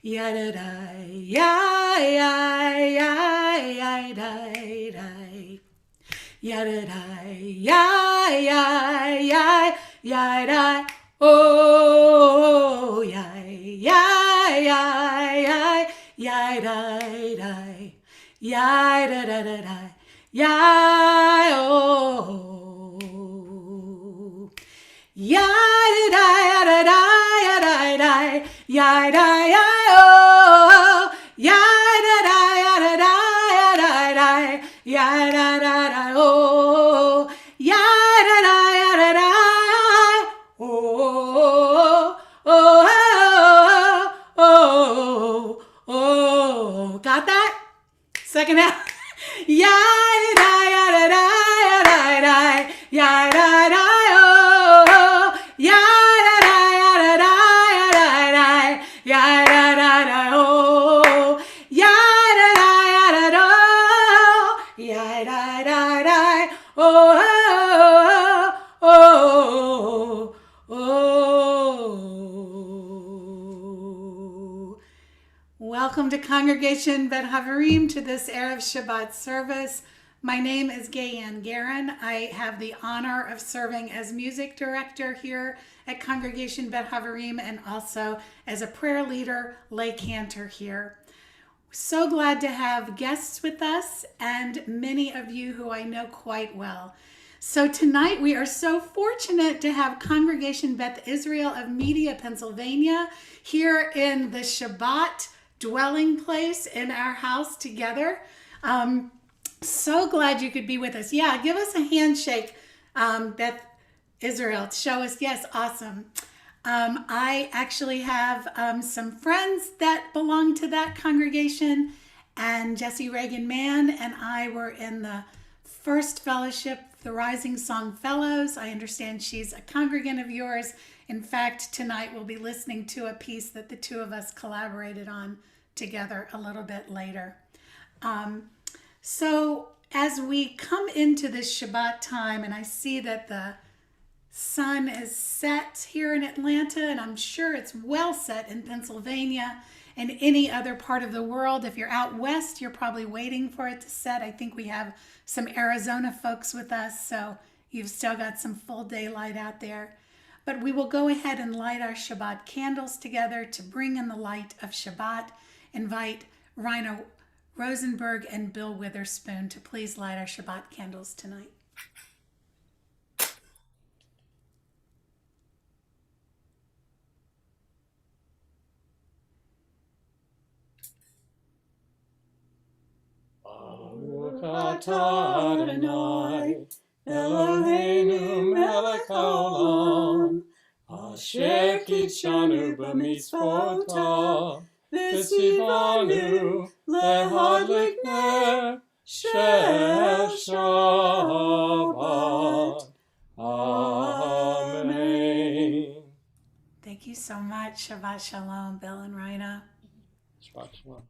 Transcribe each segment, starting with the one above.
Yadadai, yai, yai, yai, yai, dai, dai. Yadadai, yai, yai, yai, yai, dai. Oh, yai, yai, yai, yai, yai, dai, dai. Yai, da, da, da, da. Yai, oh. Yai, da, da, da, da, da, yai, da, yai, oh. Yai, da, da, da, da, da, da, yai, da, da, da, oh. Yai, da, da, da, da, oh, oh, oh, oh. Got that? Second half. Yai, da, da, da, da, da, yai, da, da, oh. Yai, da, da, da, da, da, yai, da, da, da, oh. Yai, da, da, da, da, yai, da, da, da, oh, oh, oh, oh. Welcome to Congregation Bet Havarim, to this Erev Shabbat service. My name is Gayanne Guerin. I have the honor of serving as music director here at Congregation Bet Havarim and also as a prayer leader, lay cantor here. So glad to have guests with us and many of you who I know quite well. So tonight we are so fortunate to have Congregation Beth Israel of Media, Pennsylvania here in the Shabbat dwelling place in our house together. So glad you could be with us. Yeah, give us a handshake, Beth Israel. Show us, yes, awesome. I actually have some friends that belong to that congregation, and Jessie Reagan Mann and I were in the first fellowship, the Rising Song Fellows. I understand she's a congregant of yours. In fact, tonight we'll be listening to a piece that the two of us collaborated on together a little bit later. So as we come into this Shabbat time, and I see that the sun is set here in Atlanta, and I'm sure it's well set in Pennsylvania and any other part of the world. If you're out west, you're probably waiting for it to set. I think we have some Arizona folks with us, so you've still got some full daylight out there. But we will go ahead and light our Shabbat candles together to bring in the light of Shabbat. Invite Rhino Rosenberg and Bill Witherspoon to please light our Shabbat candles tonight. Baruch atah Adonai, Eloheinu melech haolam, asher kitshanu b'mitzvotah, v'tzivanu lehadlik ner shel Shabbat. Amen. Thank you so much. Shabbat Shalom, Bill and Rhino. Shabbat Shalom.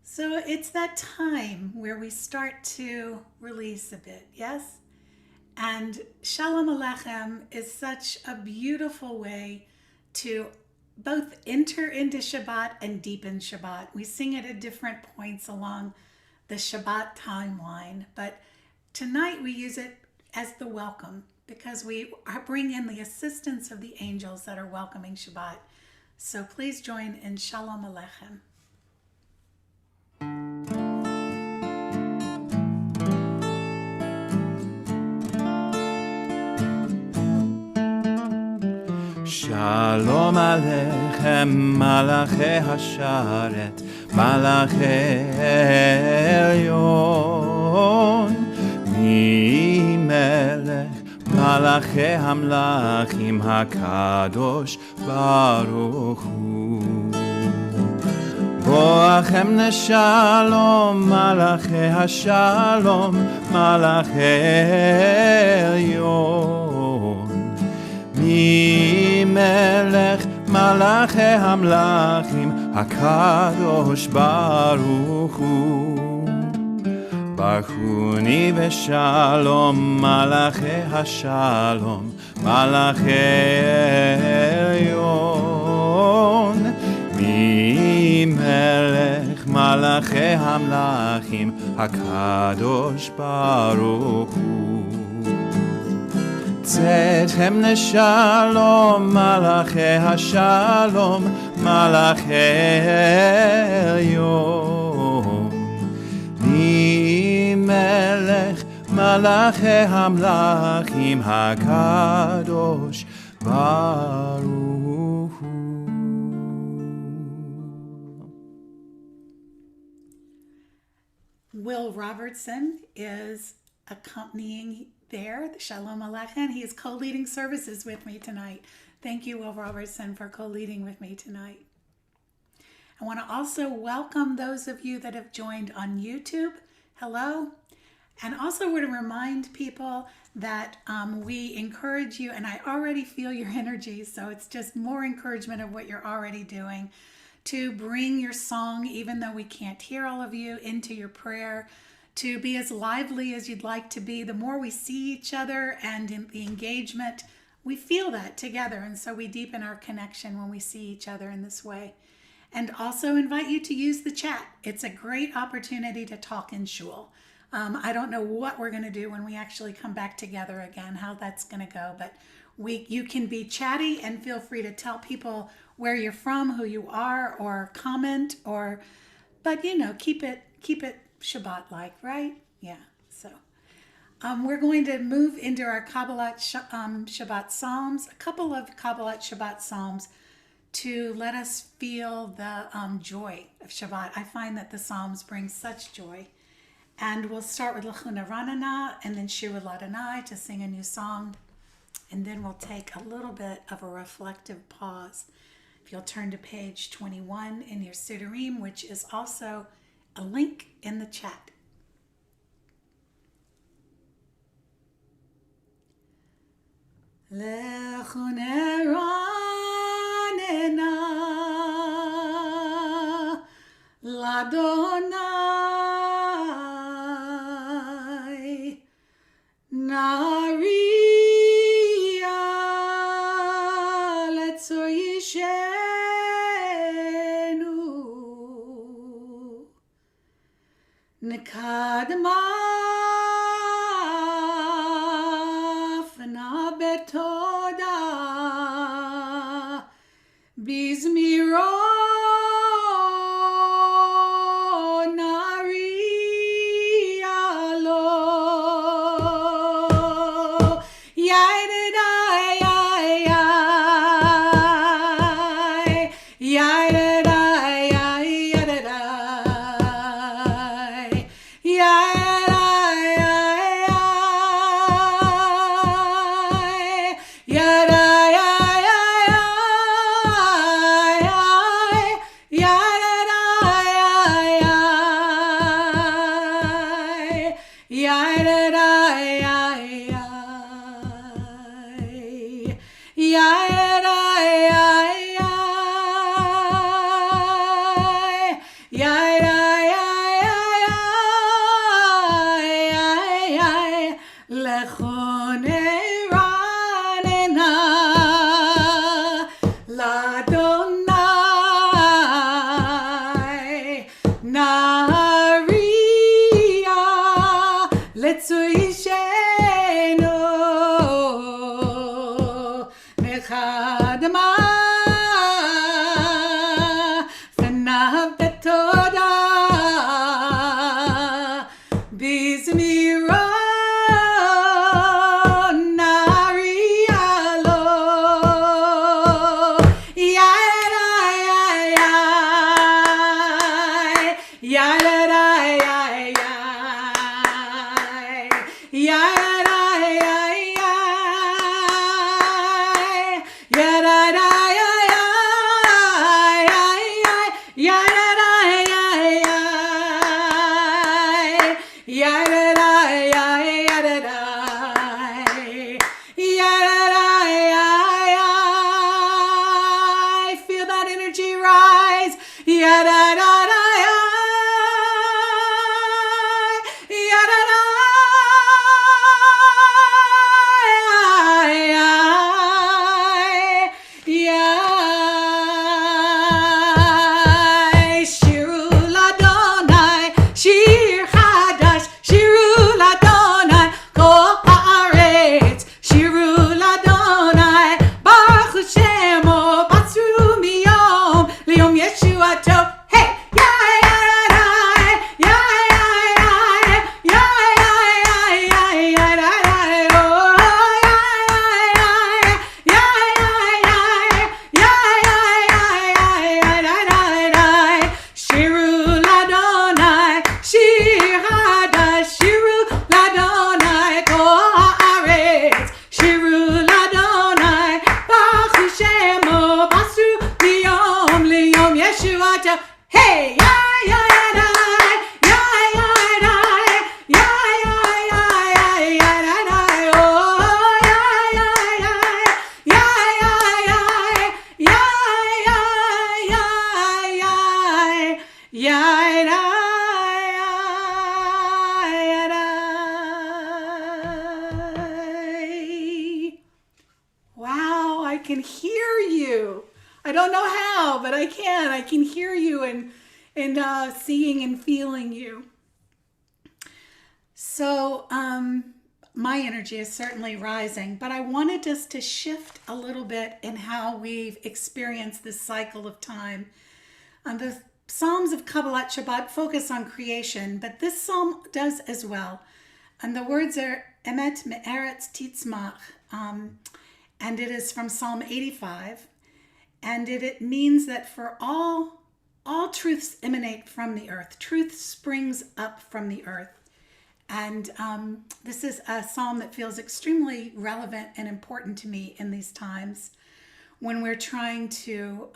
So it's that time where we start to release a bit, yes? And Shalom Aleichem is such a beautiful way to both enter into Shabbat and deepen Shabbat. We sing it at different points along the Shabbat timeline, but tonight we use it as the welcome because we bring in the assistance of the angels that are welcoming Shabbat. So please join in Shalom Aleichem. Shalom Aleichem, Malachi Hasharet, Malachi Elyon, Mi Melech, Malachi Hamlachim HaKadosh Baruch Hu. Boachem Neshalom, Malachi Hashalom, Malachi Elyon, Mi Melech Malachi Hamlachim HaKadosh Baruch Hu. ברכוני בשלום, מלאכי השלום, מלאכי עליון. מי מלך מלאכי המלכים, הקדוש ברוך הוא. צאתם לשלום, מלאכי השלום, מלאכי עליון. מי מלך מלאכי המלכים, הקדוש ברוך הוא. Will Robertson is accompanying there, the Shalom Aleichem. He is co-leading services with me tonight. Thank you, Will Robertson, for co-leading with me tonight. I want to also welcome those of you that have joined on YouTube. Hello. And also want to remind people that we encourage you, and I already feel your energy, so it's just more encouragement of what you're already doing, to bring your song, even though we can't hear all of you, into your prayer, to be as lively as you'd like to be. The more we see each other and in the engagement, we feel that together, and so we deepen our connection when we see each other in this way. And also invite you to use the chat. It's a great opportunity to talk in shul. I don't know what we're going to do when we actually come back together again, how that's going to go, but you can be chatty and feel free to tell people where you're from, who you are, or comment, but keep it Shabbat-like, right? Yeah. So we're going to move into our Kabbalat Shabbat Psalms, a couple of Kabbalat Shabbat Psalms to let us feel the joy of Shabbat. I find that the Psalms bring such joy. And we'll start with L'chuna Ranana and then Shir L'Adonai to sing a new song. And then we'll take a little bit of a reflective pause. If you'll turn to page 21 in your Siddurim, which is also a link in the chat. L'chuna Ranana L'Adonai Nariya Letzor Yishenu Nekadma Fana Betoda Bizmiro can hear you. I don't know how, but I can. I can hear you and seeing and feeling you. So my energy is certainly rising, but I wanted us to shift a little bit in how we've experienced this cycle of time. The Psalms of Kabbalat Shabbat focus on creation, but this psalm does as well. And the words are Emet Me'eretz Titzmach, and it is from Psalm 85. And it means that for all truths emanate from the earth. Truth springs up from the earth. And this is a psalm that feels extremely relevant and important to me in these times when we're trying to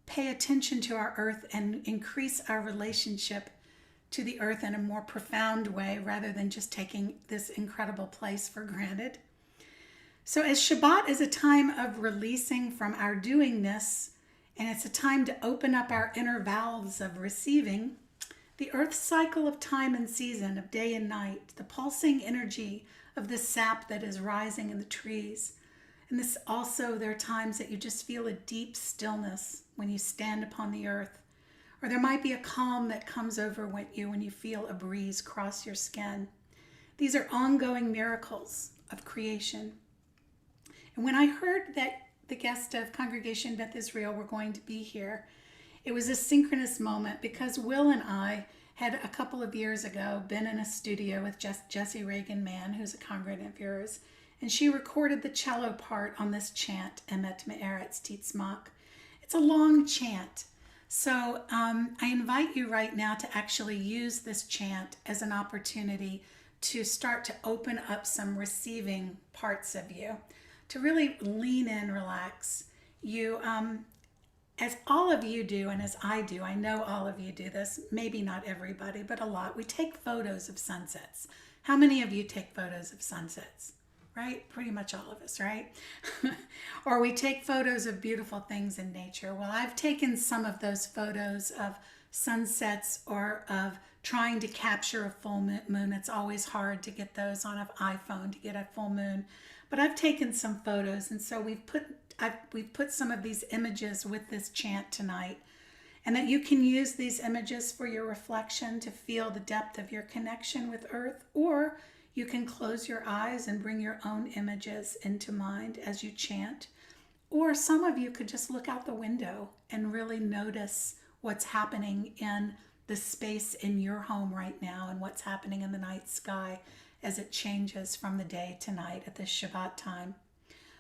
pay attention to our earth and increase our relationship to the earth in a more profound way rather than just taking this incredible place for granted. So as Shabbat is a time of releasing from our doingness, and it's a time to open up our inner valves of receiving, the earth's cycle of time and season, of day and night, the pulsing energy of the sap that is rising in the trees. And this also, there are times that you just feel a deep stillness when you stand upon the earth. Or there might be a calm that comes over you when you feel a breeze cross your skin. These are ongoing miracles of creation. And when I heard that the guest of Congregation Beth Israel were going to be here, it was a synchronous moment because Will and I had a couple of years ago been in a studio with Jessie Reagan Mann, who's a congregant of yours, and she recorded the cello part on this chant, Emet Me'eretz Titzmach. It's a long chant. So I invite you right now to actually use this chant as an opportunity to start to open up some receiving parts of you, to really lean in, relax. You, as all of you do, and as I do, I know all of you do this, maybe not everybody, but a lot, we take photos of sunsets. How many of you take photos of sunsets? Right? Pretty much all of us, right? Or we take photos of beautiful things in nature. Well, I've taken some of those photos of sunsets or of trying to capture a full moon. It's always hard to get those on an iPhone to get a full moon. But I've taken some photos, and so we've put some of these images with this chant tonight, and that you can use these images for your reflection to feel the depth of your connection with Earth, or you can close your eyes and bring your own images into mind as you chant. Or some of you could just look out the window and really notice what's happening in the space in your home right now and what's happening in the night sky as it changes from the day to night at this Shabbat time.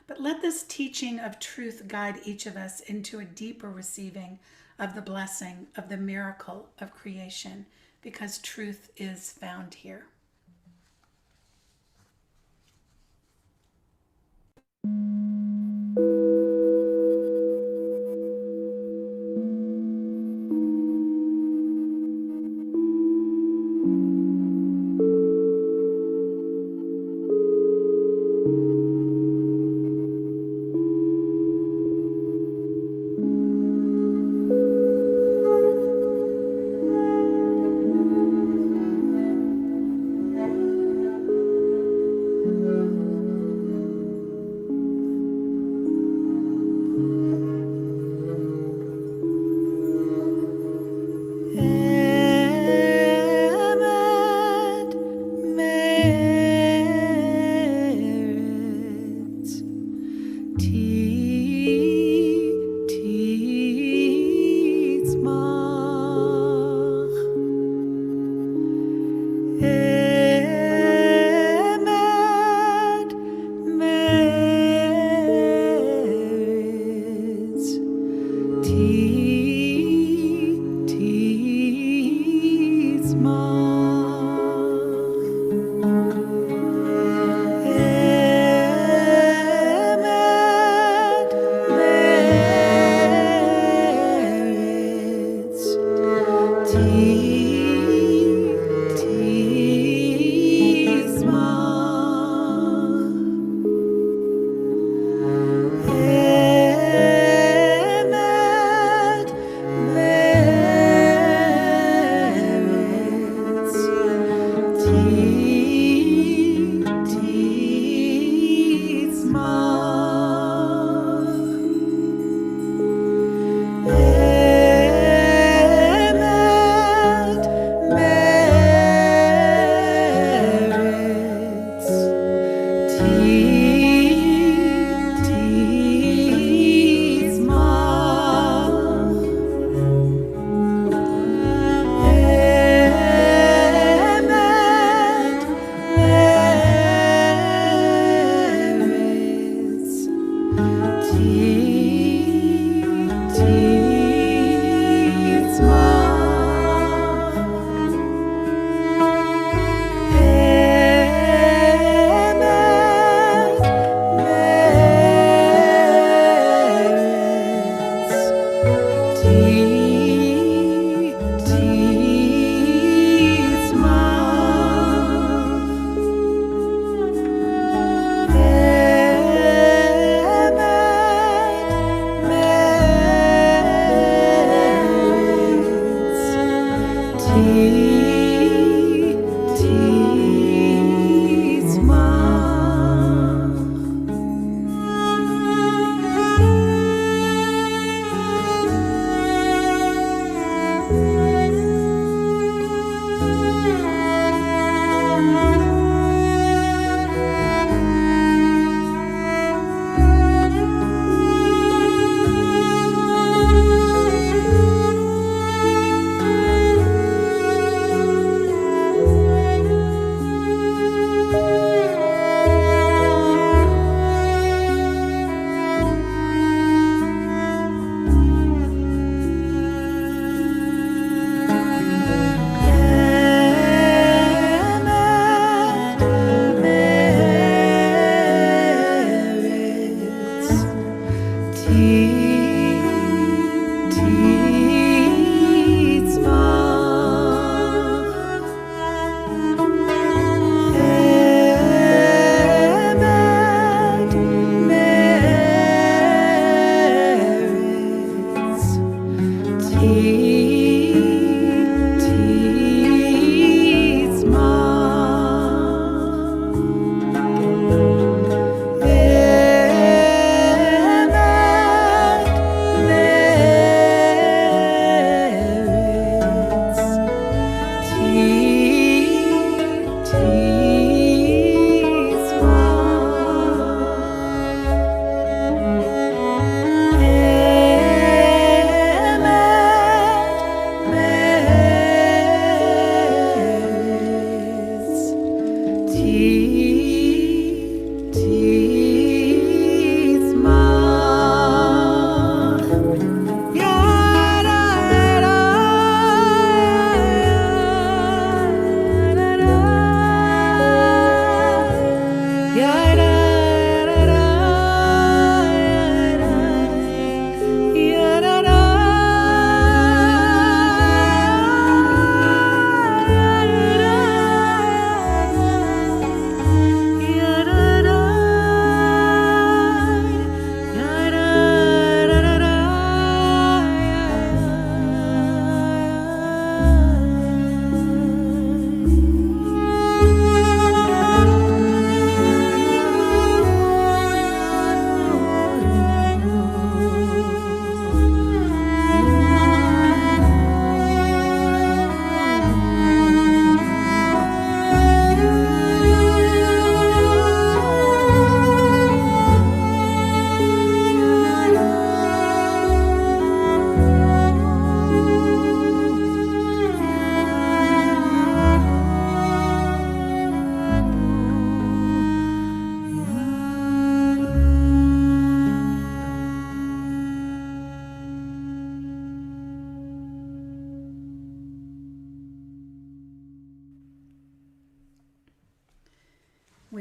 But let this teaching of truth guide each of us into a deeper receiving of the blessing of the miracle of creation, because truth is found here.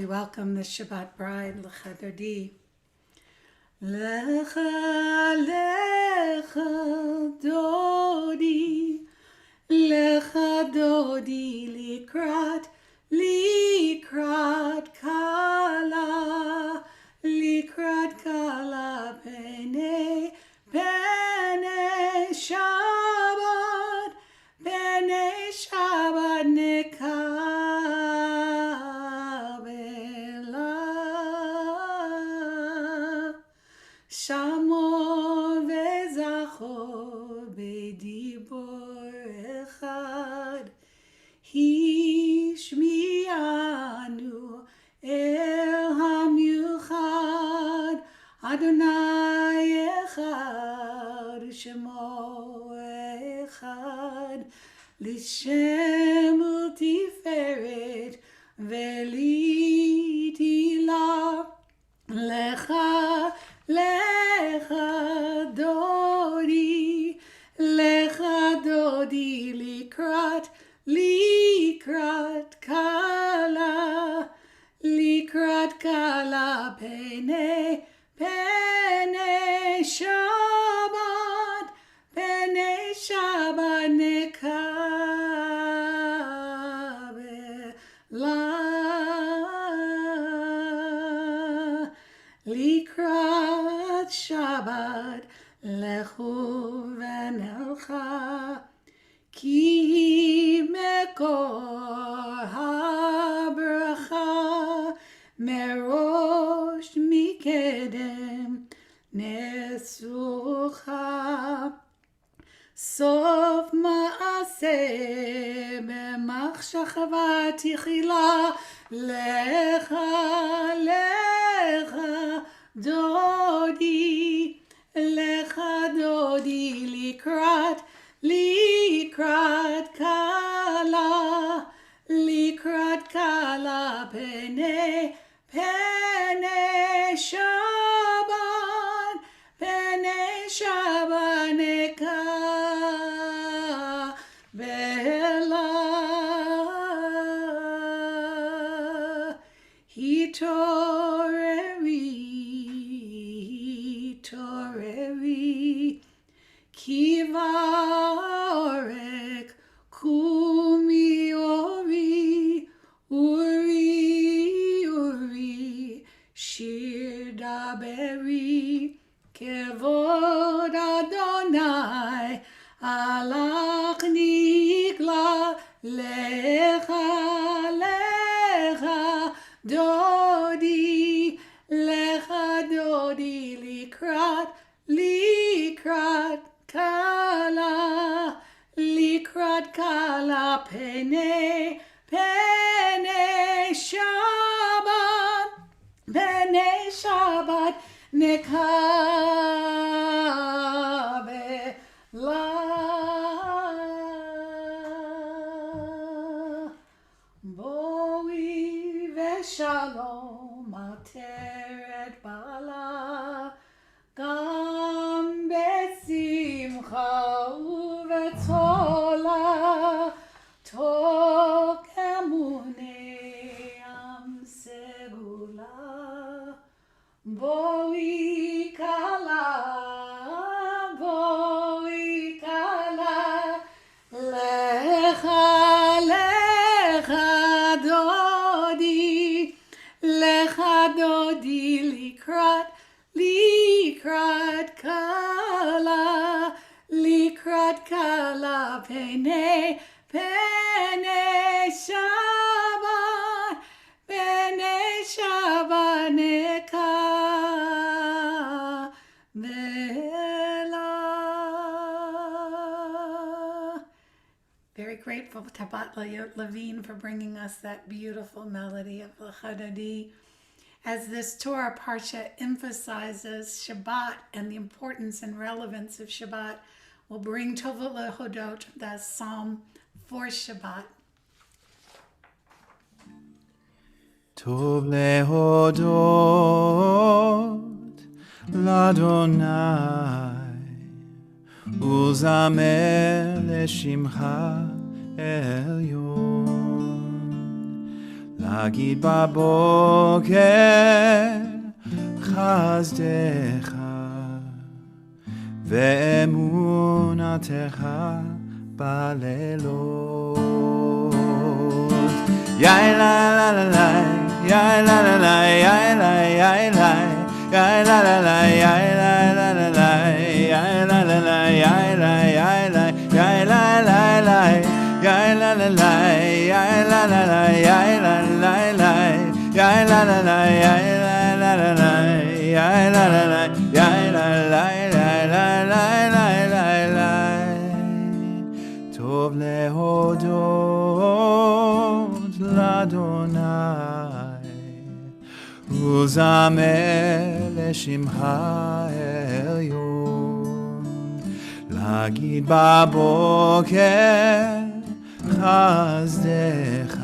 welcome the Shabbat bride, Lecha Dodi. Lecha, Lecha Dodi, Lecha Dodi, Likrat Kala, Likrat Kala, Pene Shabbat, Pene Shabbat Nekabela, Shamo Vezachor Bedibor Echad, Hishmianu El Hamiuchad, Adonai Echad, Shemo Echad, L'Shem U'Tiferet V'Litila, Lecha, Lecha Dodi, Lecha Dodi, Likrat Kala, Likrat Kala, Pene Shabbat, Pene Shabbat Nekabela, Likrat Shabbat Lechu V'Nelcha, Ki Mekor HaBracha, Merosh Mikedem Nesucha, Sof Maaseh B'Machshava Tichila, Lecha Dodi, Lecha Dodi, Likrat Kala, Likrat Kala, Pene Shabbat, Pene Shabbat Nekabela, Toreri, Kivarek, Kumiori, Uri, Shir Daberi, Kevod Adonai, Alach Nikla, Lecha Dodi, Likrat Kala, Likrat Kala, Pene Shabbat Nekabela, Boi Veshalom Ateret Bala, Gam Besimcha Uvetzola, Tok Emunei Am Segula, Boi Kala, Lecha Dodi, Likrat Kala, Likrat Kala, Pene Shabbat Nekabela. Very grateful to Tabat Levine for bringing us that beautiful melody of Lecha Dodi. As this Torah Parsha emphasizes Shabbat and the importance and relevance of Shabbat, we'll bring Tova Lehodot, the Psalm for Shabbat. Tov lehodot l'Adonai, uzamer leshimcha elyon, להגיד בבוקר חסדך ואמונתך בלילות. יאי לה לה לה לה, יאי לה לה לה, יאי לה יאי לה, יאי לה לה לה, יאי לה לה לה לה, יאי לה לה לה, יאי לה יאי לה, יאי לה לה לה, יאי לה לה לה, יאי לה לה לה, יאי לה לה לה, יאי לה לה לה, יאי לה לה לה, יאי לה לה לה, יאי לה לה טוב להודות לאדוני וזמר לשמך העליון, להגיד בבוקר חסדך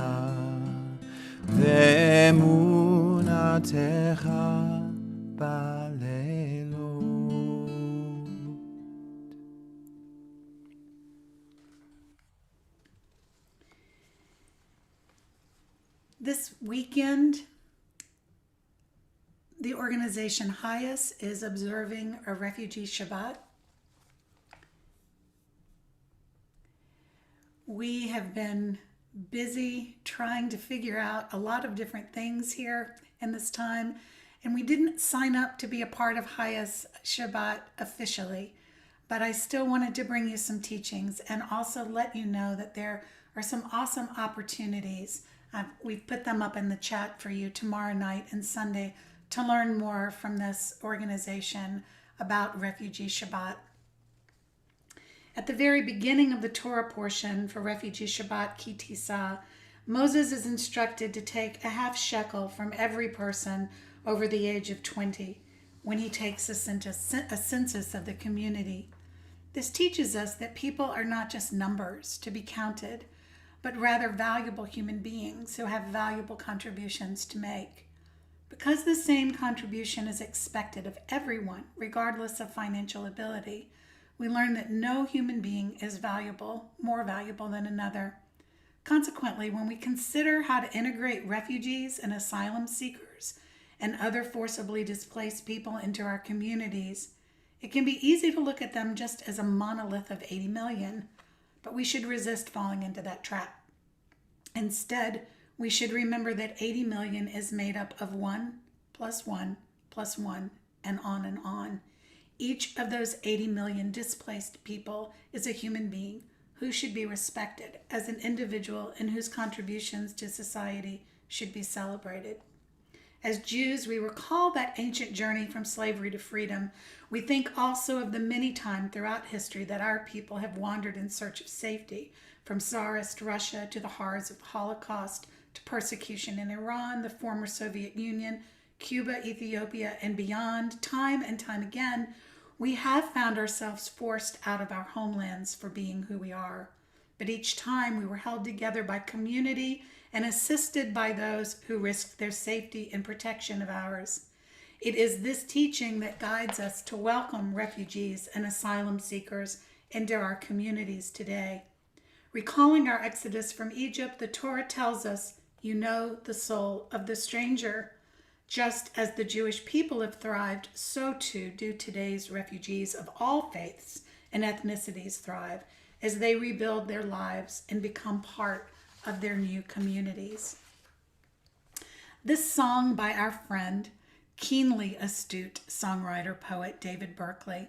ואמונתך בלילות. This weekend, the organization HIAS is observing a refugee Shabbat. We have been busy trying to figure out a lot of different things here in this time, and we didn't sign up to be a part of HIAS Shabbat officially, but I still wanted to bring you some teachings and also let you know that there are some awesome opportunities. We've put them up in the chat for you tomorrow night and Sunday to learn more from this organization about Refugee Shabbat. At the very beginning of the Torah portion for Refugee Shabbat Ki Tisa, Moses is instructed to take a half shekel from every person over the age of 20 when he takes a census of the community. This teaches us that people are not just numbers to be counted, but rather valuable human beings who have valuable contributions to make. Because the same contribution is expected of everyone, regardless of financial ability, we learn that no human being is more valuable than another. Consequently, when we consider how to integrate refugees and asylum seekers and other forcibly displaced people into our communities, it can be easy to look at them just as a monolith of 80 million. But we should resist falling into that trap. Instead, we should remember that 80 million is made up of 1 plus 1 plus 1 and on and on. Each of those 80 million displaced people is a human being who should be respected as an individual and whose contributions to society should be celebrated. As Jews, we recall that ancient journey from slavery to freedom. We think also of the many times throughout history that our people have wandered in search of safety, from Tsarist Russia to the horrors of the Holocaust, to persecution in Iran, the former Soviet Union, Cuba, Ethiopia, and beyond. Time and time again, we have found ourselves forced out of our homelands for being who we are. But each time we were held together by community and assisted by those who risked their safety and protection of ours. It is this teaching that guides us to welcome refugees and asylum seekers into our communities today. Recalling our exodus from Egypt, the Torah tells us, "You know the soul of the stranger." Just as the Jewish people have thrived, so too do today's refugees of all faiths and ethnicities thrive as they rebuild their lives and become part of their new communities. This song by our friend, keenly astute songwriter, poet David Berkeley.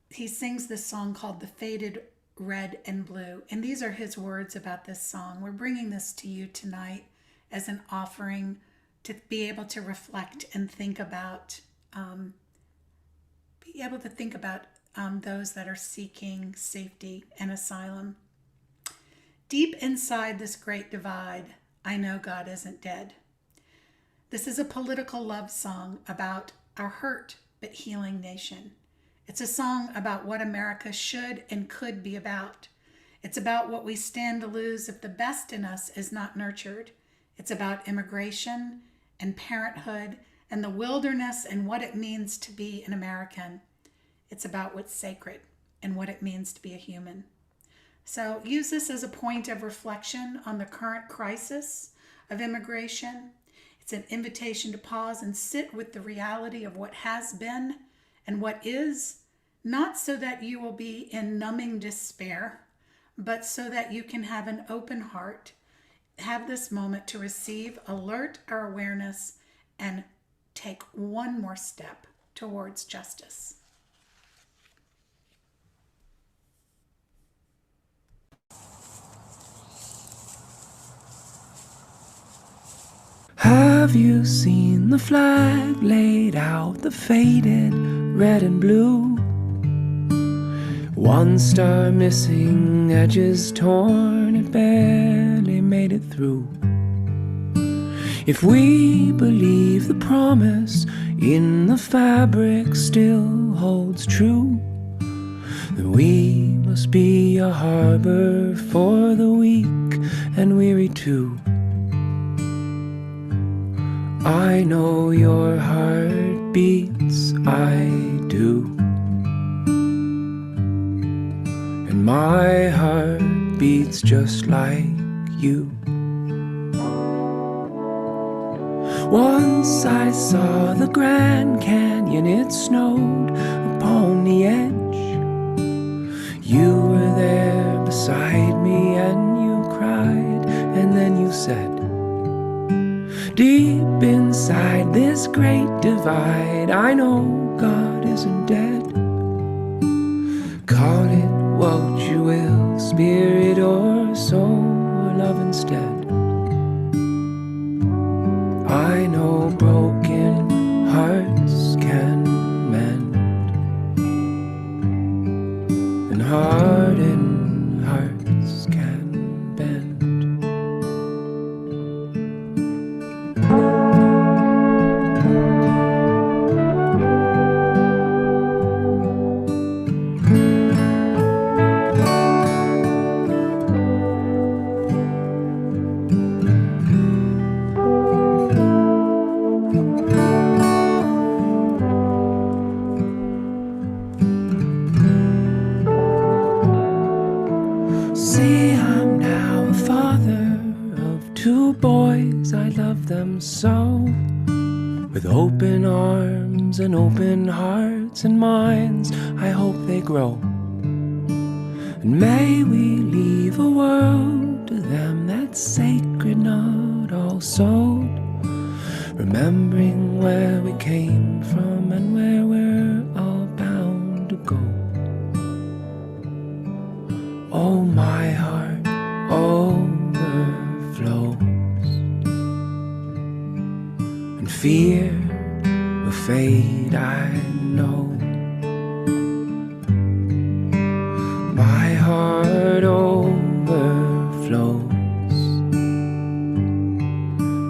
He sings this song called The Faded Red and Blue, and these are his words about this song. We're bringing this to you tonight as an offering to be able to reflect and think about, those that are seeking safety and asylum. Deep inside this great divide, I know God isn't dead. This is a political love song about our hurt but healing nation. It's a song about what America should and could be about. It's about what we stand to lose if the best in us is not nurtured. It's about immigration and parenthood and the wilderness and what it means to be an American. It's about what's sacred and what it means to be a human. So use this as a point of reflection on the current crisis of immigration. It's an invitation to pause and sit with the reality of what has been and what is, not so that you will be in numbing despair, but so that you can have an open heart, have this moment to receive alert or awareness and take one more step towards justice. Have you seen the flag laid out, the faded red and blue? One star missing, edges torn, it barely made it through. If we believe the promise in the fabric still holds true, then we must be a harbor for the weak and weary too. I know your heart beats, I do, and my heart beats just like you. Once I saw the Grand Canyon, it snowed upon the edge. You were there beside me and you cried, and then you said, deep inside this great divide, I know God isn't dead. Call it what you will, spirit or soul or love instead. I know broken hearts can mend, and hardened hearts can bend. See, I'm now a father of 2 boys, I love them so. With open arms and open hearts and minds, I hope they grow. And may we leave a world to them that's sacred, not all sold. Remembering where we came from and where we're all bound to go. Oh, my heart overflows, and fear will fade, I know. My heart overflows,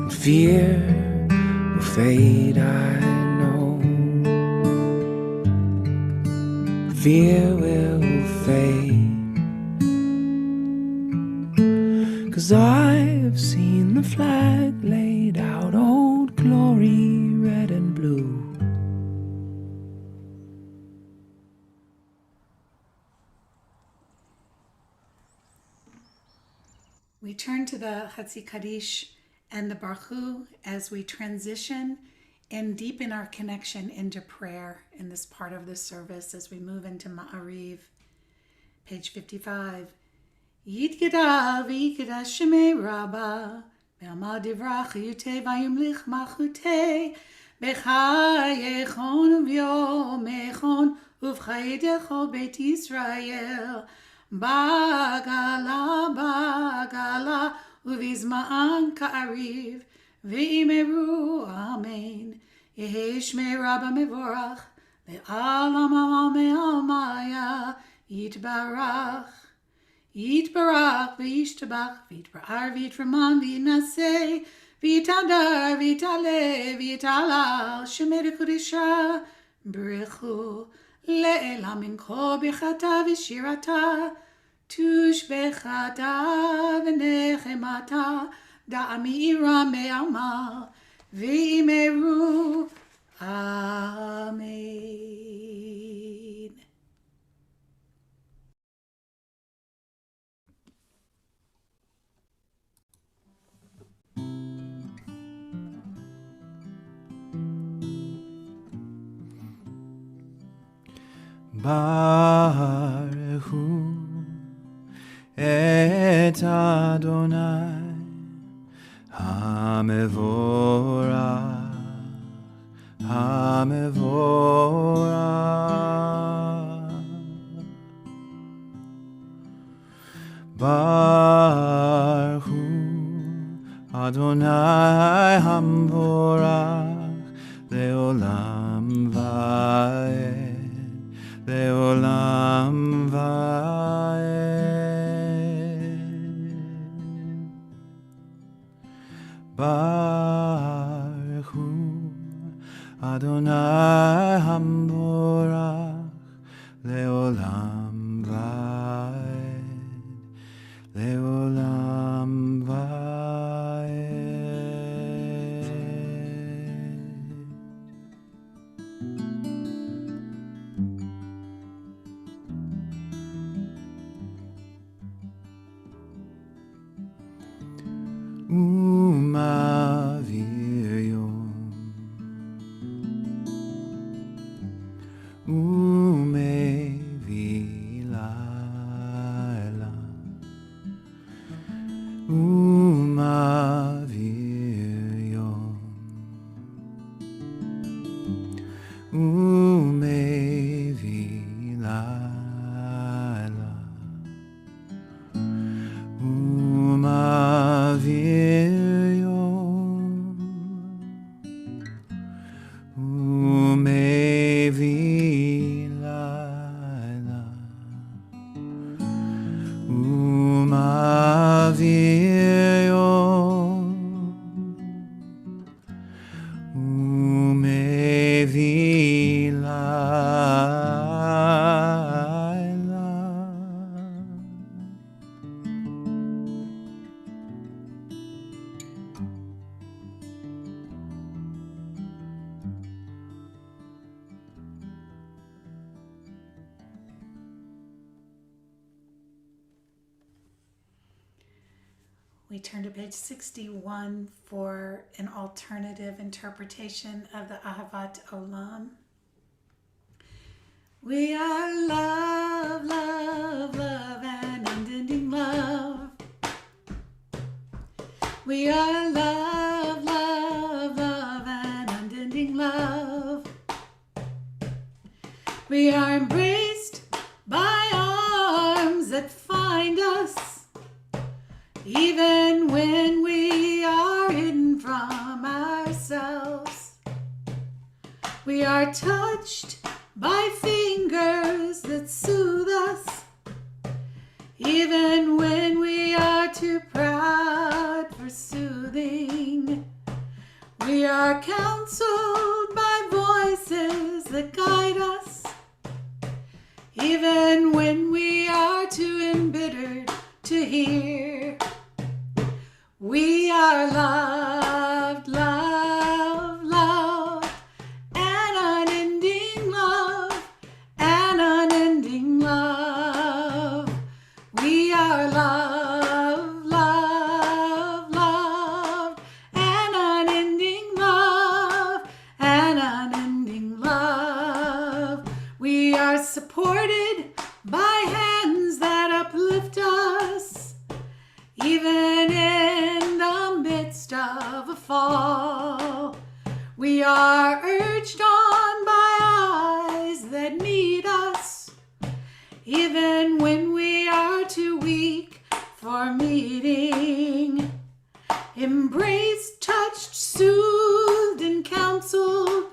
and fear will fade, I know. Fear will fade, 'cause I've seen the flag laid out, Old Glory, red and blue. We turn to the Hatzi Kaddish and the Baruch as we transition and deepen our connection into prayer in this part of the service as we move into Ma'ariv. Page 55. Yitgeda v'yikeda shemei Rabba ve'amad divrach yutei v'yimlich machutei b'chayechon u'vyomechon uv'chayedecho beit Yisrael bagala uvizma'an ka'ariv ve'imeru amen yehi shmei Rabba mevorach ve'alam me'almaya yitbarach Yitbarach v'yishtabach v'yitbar v'yitraman v'yinaseh v'yitadar v'yitale v'yitalal shemei kodesha b'rechu le'elam minko b'chata v'shirata tush b'chata v'nechemata da'amira me'alma v'imeru amen. Baruchu et Adonai Hamevorach Baruchu Adonai Hamvorach Leolam Vaed Leolam Vaed Baruchu Adonai Hamvorach Leolam Vaed Leolam Vaed Umavir Yom Umevi Laila Umavir Yom Umevi Laila Umavir Yom Umevi Laila Umavir Yom Umevi Laila We turn to page 61 for an alternative interpretation of the Ahavat Olam. We are love, love, love, and unending love. We are love, love, love, and unending love. We are embraced by arms that find us, even when we are hidden from ourselves. We are touched by fingers that soothe us, even when we are too proud for soothing. We are counseled by voices that guide us, even when we are too embittered to hear. We are loved, loved, loved, and unending love, and unending love. We are loved, loved, loved, and unending love, and unending love. We are supported by hands that uplift us, even in the midst of a fall. We are urged on by eyes that need us, even when we are too weak for meeting. Embraced, touched, soothed, and counseled.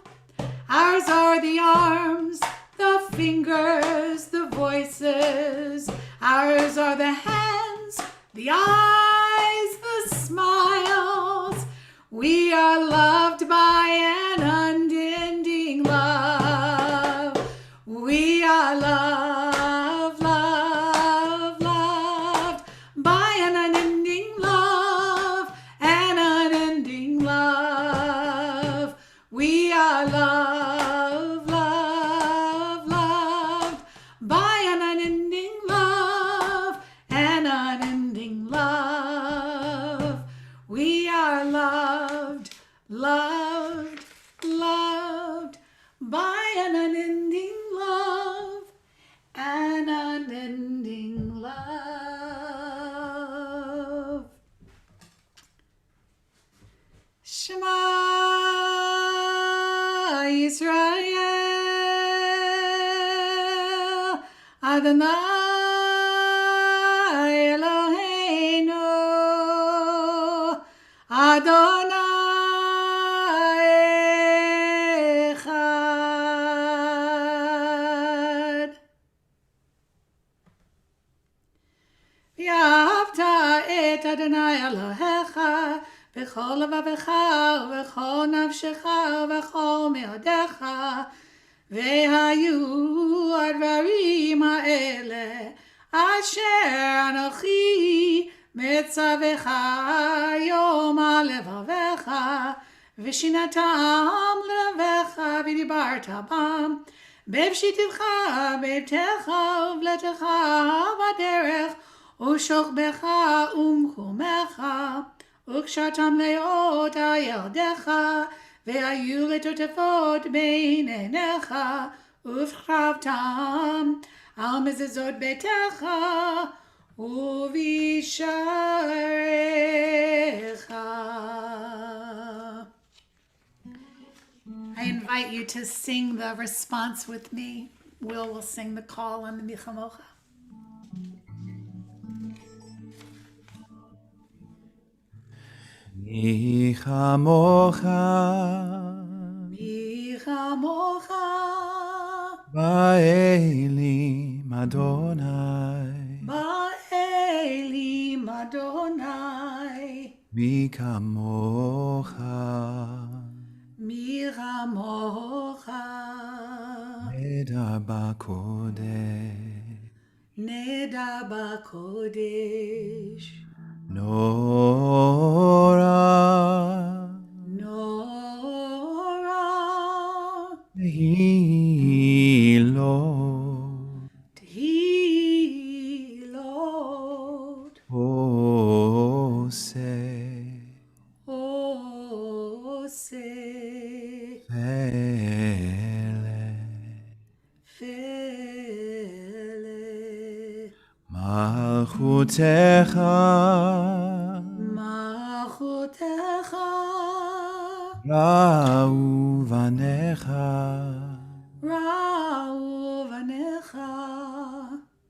Ours are the arms, the fingers, the voices. Ours are the hands, the eyes, the smiles. We are loved by an unending love. We are loved, loved, loved by an unending love, an unending love. We are loved, loved, loved by an unending love, an unending love. We are loved, loved, loved by an unending love, Yisrael, Adonai Eloheinu, Adonai Echad. ואהבת את אדוני אלוהיך בכל לבבך ובכל נפשך ובכל מאודיך, והיו הדברים האלה אשר אנוכי מצווך היום על לבביך, ושינתם ללבך ודיברת בם בפשיטתך בביתך ובלתך בדרך ושוכבך ומקומך, וקשרתם לאות על ילדיך, והיו לטוטפות בין עיניך, ובחרבתם על מזוזות ביתך ובשעריך. I invite you to sing the response with me. Will sing the call on the Michamocha. מי כמוך באלים אדוני, באלים אדוני, מי כמוך מי כמוך נדע בקודש, נדע בקודש, נורא תהילות עושה פלא מלכותך ראו בניך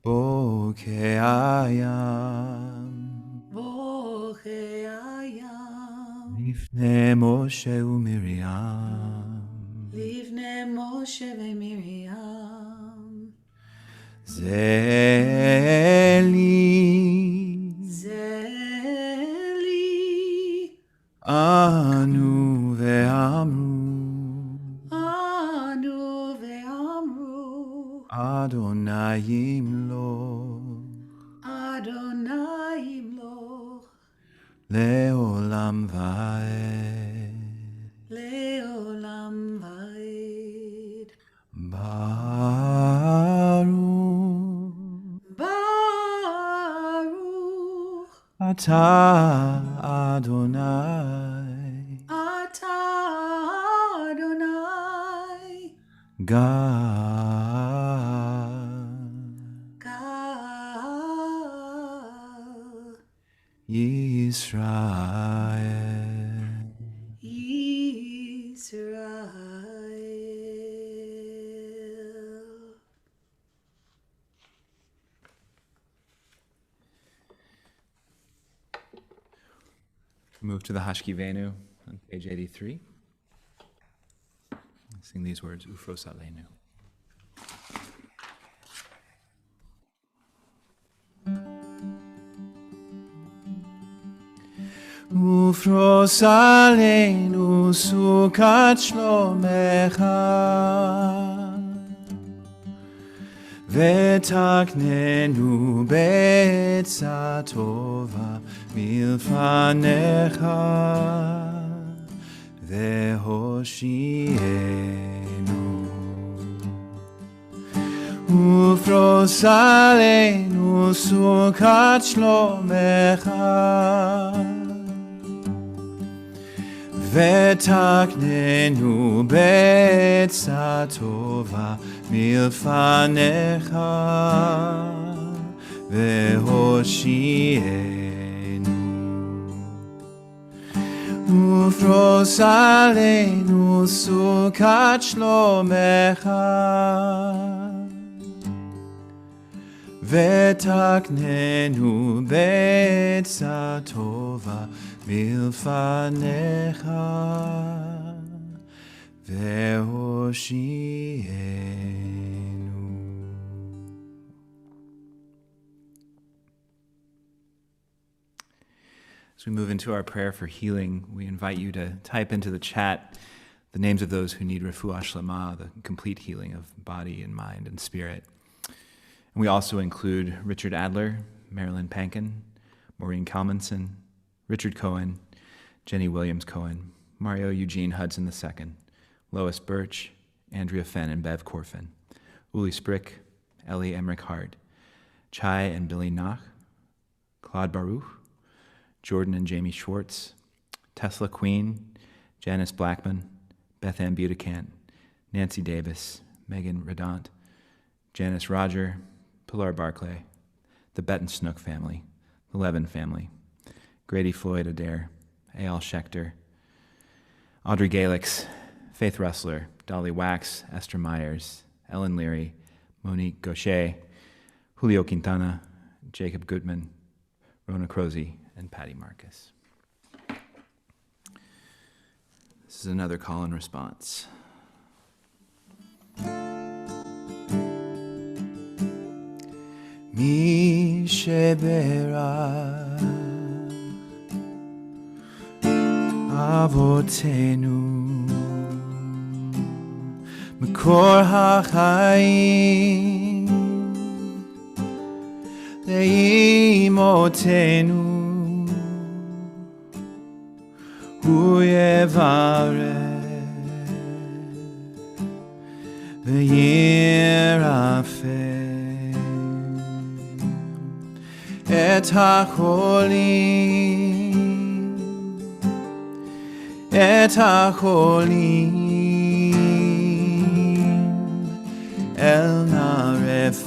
בוקי הים לפני משה ומרים, לפני משה ומרים, זה לי אנו ואמרו אדוני ימלוך לעולם ועד, לעולם ועד. ברוך אתה אדוני אתה אדוני גד ישראל. Move to the Hashkivenu on page 83. Sing these words, Ufros Aleinu. Ufros Aleinu sukat shlomecha ותקננו בעצה טובה מלפניך והושיענו. ופרוס עלינו סוכת שלומך ותקננו בעצה טובה מלפניך והושיענו. ופרוס עלינו סוכת שלומך ותקננו בעצה טובה מלפניך והושיענו. As we move into our prayer for healing, we invite you to type into the chat the names of those who need refuah shlema, the complete healing of body and mind and spirit. And we also include Richard Adler, Marilyn Pankin, Maureen Kalmanson, Richard Cohen, Jenny Williams Cohen, Mario Eugene Hudson II, Lois Birch, Andrea Fenn and Bev Corfin, Uli Sprick, Ellie Emmerich Hart, Chai and Billy Nach, Claude Baruch, Jordan and Jamie Schwartz, Tesla Queen, Janice Blackman, Beth Ann Butekant, Nancy Davis, Megan Redant, Janice Roger, Pilar Barclay, the Betten Snook family, the Levin family, Grady Floyd Adair, A.L. Schechter, Audrey Galix, Faith Rustler, Dolly Wax, Esther Myers, Ellen Leary, Monique Gaucher, Julio Quintana, Jacob Goodman, Rona Crozy, and Patty Marcus. This is another call and response. Mi sheberach avotenu mekor hachayim leimotenu hu yevarech v'yirafem et ha-cholim el narefanala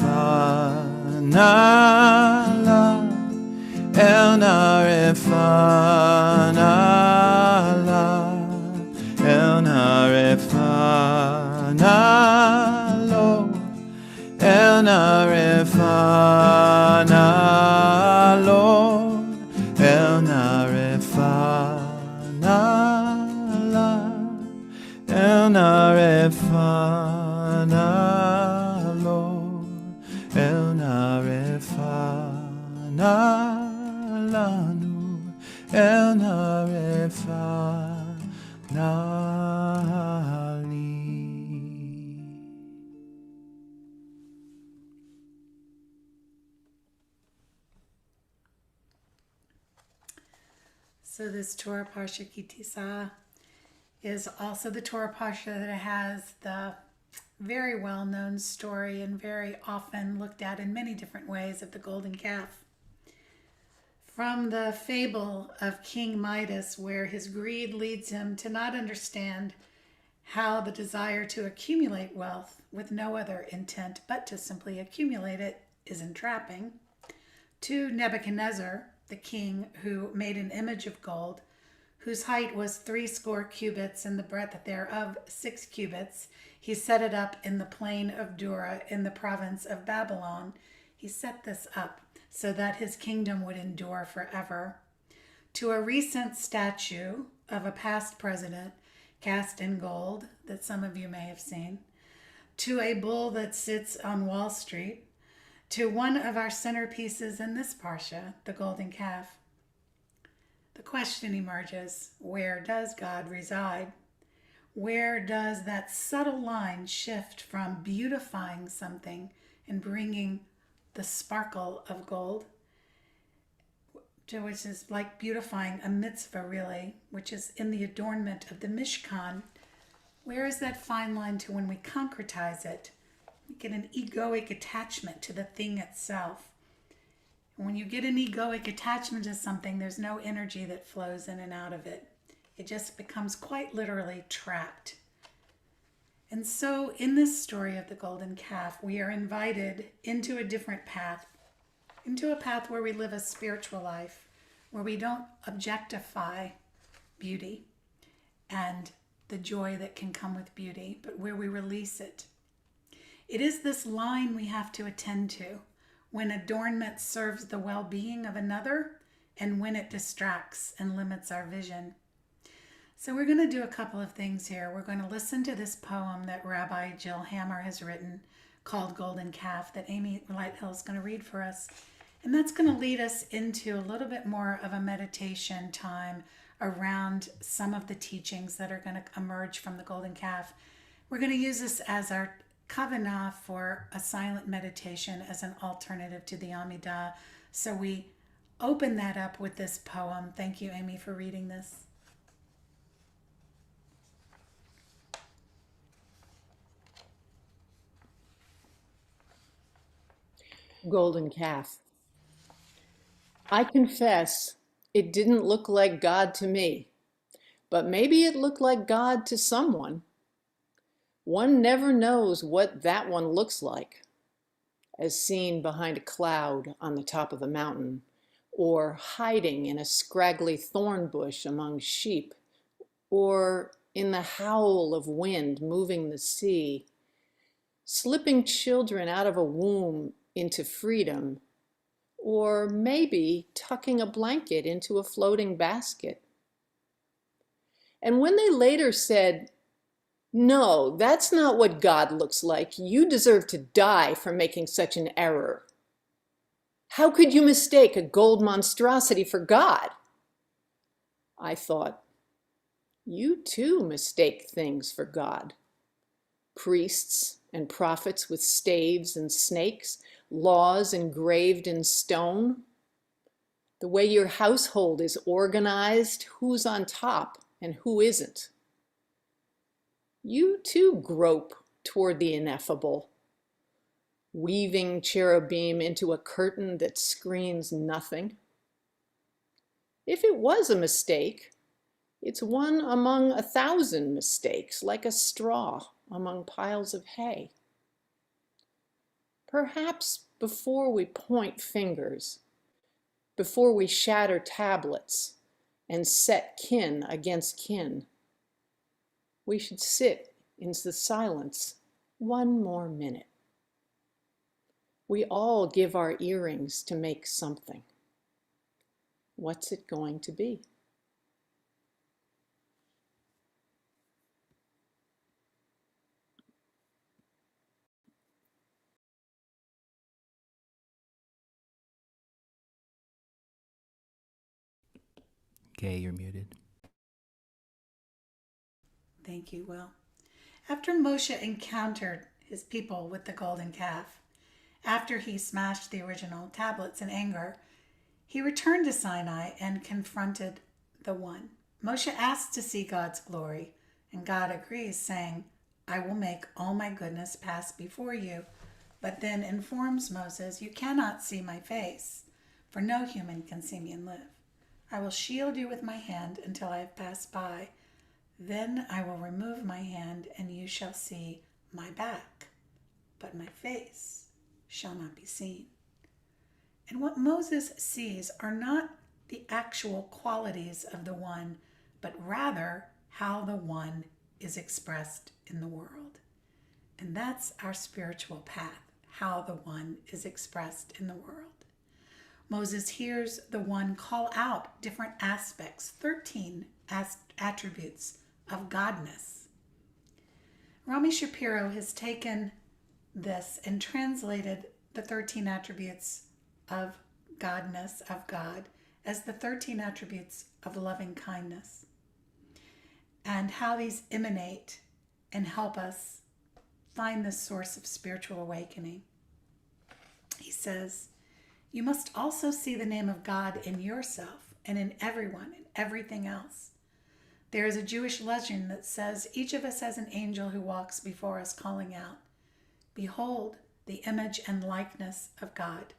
el narefanala el narefanalo el narefanalo el narefanala el narefanalo el narefanalanu el narefanali. So this Torah Parsha Kitisa is also the Torah Parsha that has the very well-known story and very often looked at in many different ways of the golden calf. From the fable of King Midas, where his greed leads him to not understand how the desire to accumulate wealth with no other intent but to simply accumulate it is entrapping, to Nebuchadnezzar, the king who made an image of gold, whose height was 80 cubits and the breadth thereof 6 cubits. He set it up in the plain of Dura in the province of Babylon. He set this up so that his kingdom would endure forever. To a recent statue of a past president cast in gold that some of you may have seen, to a bull that sits on Wall Street, to one of our centerpieces in this Parsha, the golden calf. The question emerges, where does God reside? Where does that subtle line shift from beautifying something and bringing the sparkle of gold, which is like beautifying a mitzvah really, which is in the adornment of the Mishkan? Where is that fine line to when we concretize it? We get an egoic attachment to the thing itself. And when you get an egoic attachment to something, there's no energy that flows in and out of it. It just becomes quite literally trapped. And so in this story of the golden calf, we are invited into a different path, into a path where we live a spiritual life, where we don't objectify beauty and the joy that can come with beauty, but where we release it. It is this line we have to attend to when adornment serves the well-being of another and when it distracts and limits our vision. So we're going to do a couple of things here. We're going to listen to this poem that Rabbi Jill Hammer has written called Golden Calf that Amy Lighthill is going to read for us. And that's going to lead us into a little bit more of a meditation time around some of the teachings that are going to emerge from the Golden Calf. We're going to use this as our kavanah for a silent meditation as an alternative to the Amidah. So we open that up with this poem. Thank you, Amy, for reading this. Golden Calf. I confess it didn't look like God to me, but maybe it looked like God to someone. One never knows what that one looks like, as seen behind a cloud on the top of the mountain, or hiding in a scraggly thorn bush among sheep, or in the howl of wind moving the sea, slipping children out of a womb into freedom, or maybe tucking a blanket into a floating basket. And when they later said, "No, that's not what God looks like. You deserve to die for making such an error. How could you mistake a gold monstrosity for God?" I thought, you too mistake things for God. Priests and prophets with staves and snakes, laws engraved in stone. The way your household is organized, who's on top and who isn't. You too grope toward the ineffable, weaving cherubim into a curtain that screens nothing. If it was a mistake, it's one among 1,000 mistakes, like a straw among piles of hay. Perhaps before we point fingers, before we shatter tablets and set kin against kin, we should sit in the silence one more minute. We all give our earrings to make something. What's it going to be? Okay, you're muted. Thank you, Will. After Moshe encountered his people with the golden calf, after he smashed the original tablets in anger, he returned to Sinai and confronted the One. Moshe asks to see God's glory, and God agrees, saying, "I will make all my goodness pass before you," but then informs Moses, "You cannot see my face, for no human can see me and live. I will shield you with my hand until I have passed by. Then I will remove my hand, and you shall see my back, but my face shall not be seen." And what Moses sees are not the actual qualities of the One, but rather how the One is expressed in the world. And that's our spiritual path, how the One is expressed in the world. Moses hears the One call out different aspects, 13 attributes of godness. Rami Shapiro has taken this and translated the 13 attributes of godness, of God, as the 13 attributes of loving kindness, and how these emanate and help us find the source of spiritual awakening. He says, "You must also see the name of God in yourself and in everyone and everything else. There is a Jewish legend that says each of us has an angel who walks before us calling out, 'Behold the image and likeness of God.'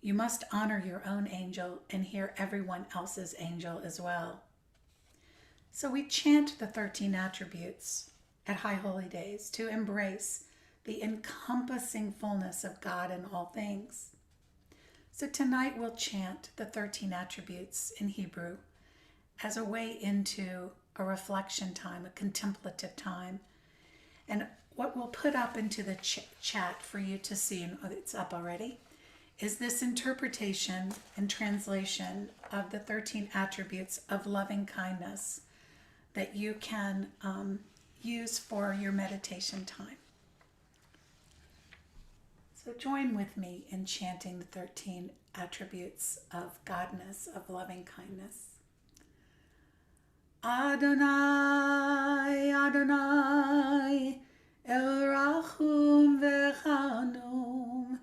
You must honor your own angel and hear everyone else's angel as well." So we chant the 13 attributes at High Holy Days to embrace the encompassing fullness of God in all things. So tonight we'll chant the 13 attributes in Hebrew as a way into a reflection time, a contemplative time. And what we'll put up into the chat for you to see, and it's up already, is this interpretation and translation of the 13 attributes of loving kindness that you can use for your meditation time. So join with me in chanting the 13 attributes of Godness, of loving kindness. Adonai, Adonai, El Rachum Vechanum,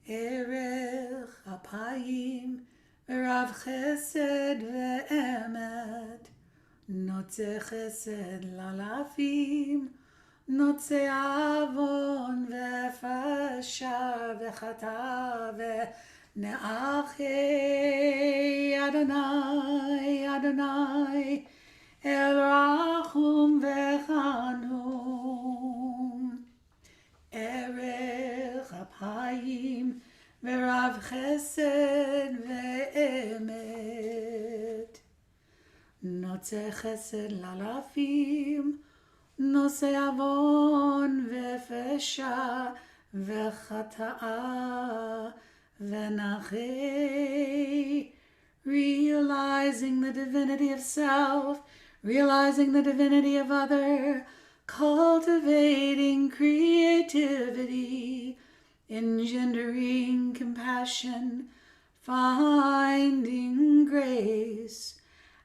Erech Apayim, Rav Chesed Ve'emet, Notze Chesed Lalafim, Notze Avon Vefasha Vechata Ve'neachei, Adonai, Adonai, El Rachum Vechanum, Erech Apayim, Verav Chesed Ve'emet, Notze Chesed Lalafim, Notze Avon Vefesha Vechata'a Ve'nachei. Realizing the divinity of self, realizing the divinity of other, cultivating creativity, engendering compassion, finding grace,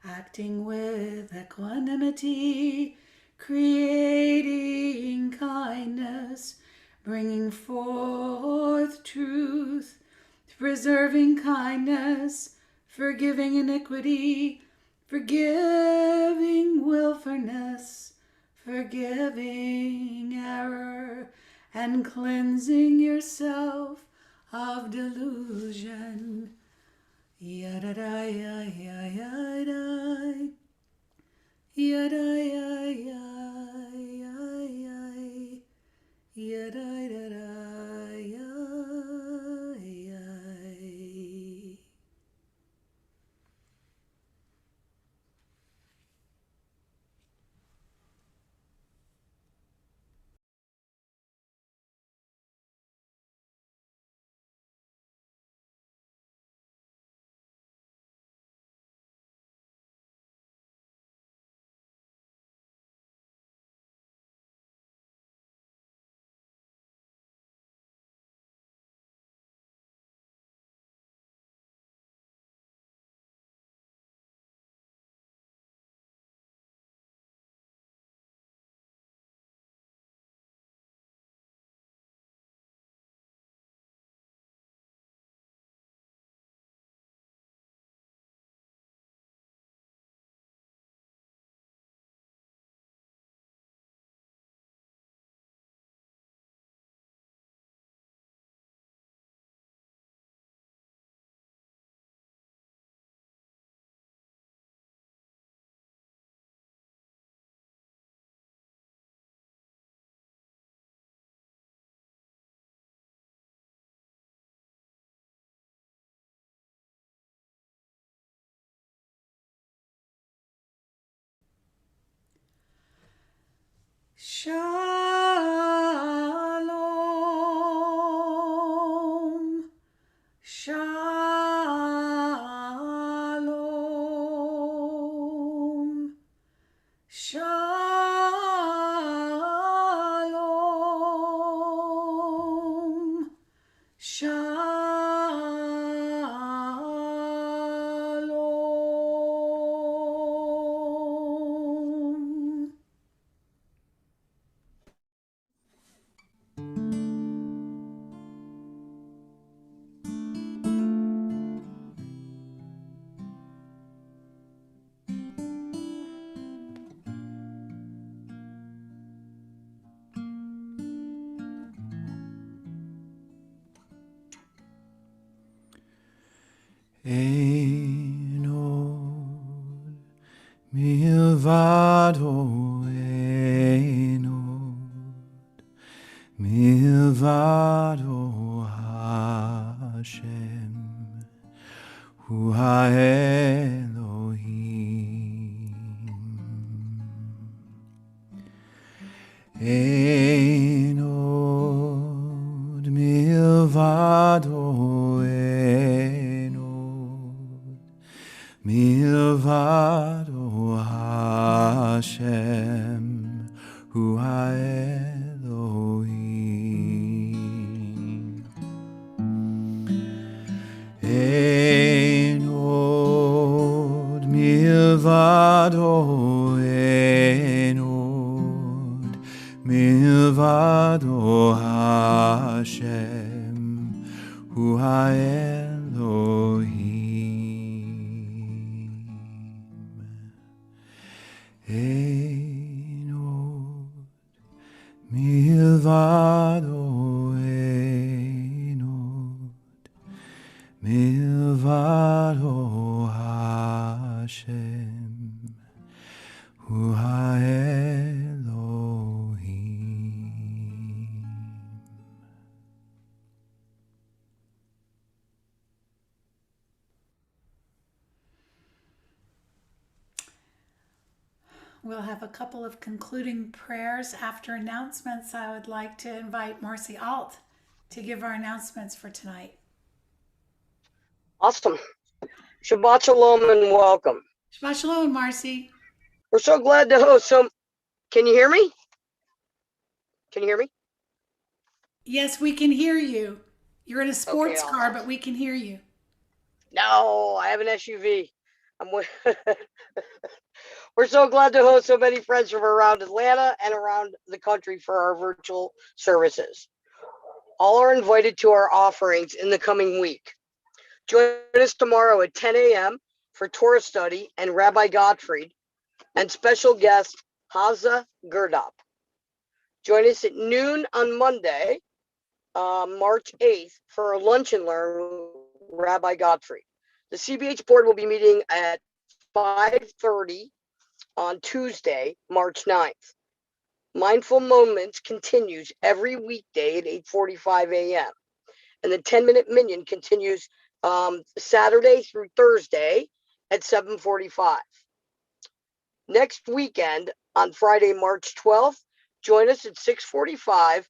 acting with equanimity, creating kindness, bringing forth truth, preserving kindness, forgiving iniquity, forgiving willfulness, forgiving error, and cleansing yourself of delusion. Yadadai, yadai, yadai, yadai, yadai, yadai. Shalom, shalom, shalom, shalom. Ein od milvado, ein od milvado Hashem hu haElohim. Ein od milvado, ein od milvado Hashem, Hu HaElohim. Ein od milvado, ein od milvado Hashem, Hu HaElohim. Ein od milvado, ein od milvado Hashem, Hu HaElohim. We'll have a couple of concluding prayers after announcements. I would like to invite Marcy Alt to give our announcements for tonight. Awesome. Shabbat Shalom and welcome. Shabbat Shalom, Marcy. We're so glad to host. Can you hear me? Can you hear me? Yes, we can hear you. You're in a sports Okay, car, awesome. but we can hear you. No, I have an SUV. We're so glad to host so many friends from around Atlanta and around the country for our virtual services. All are invited to our offerings in the coming week. Join us tomorrow at 10 a.m. for Torah study and Rabbi Gottfried and special guest Haza Gerdop. Join us at noon on Monday, March 8th for a lunch and learn with Rabbi Gottfried. The CBH board will be meeting at 5:30 on Tuesday, March 9th. Mindful Moments continues every weekday at 8:45 a.m. And the 10-minute Minyan continues Saturday through Thursday at 7:45. Next weekend on Friday, March 12th, join us at 6:45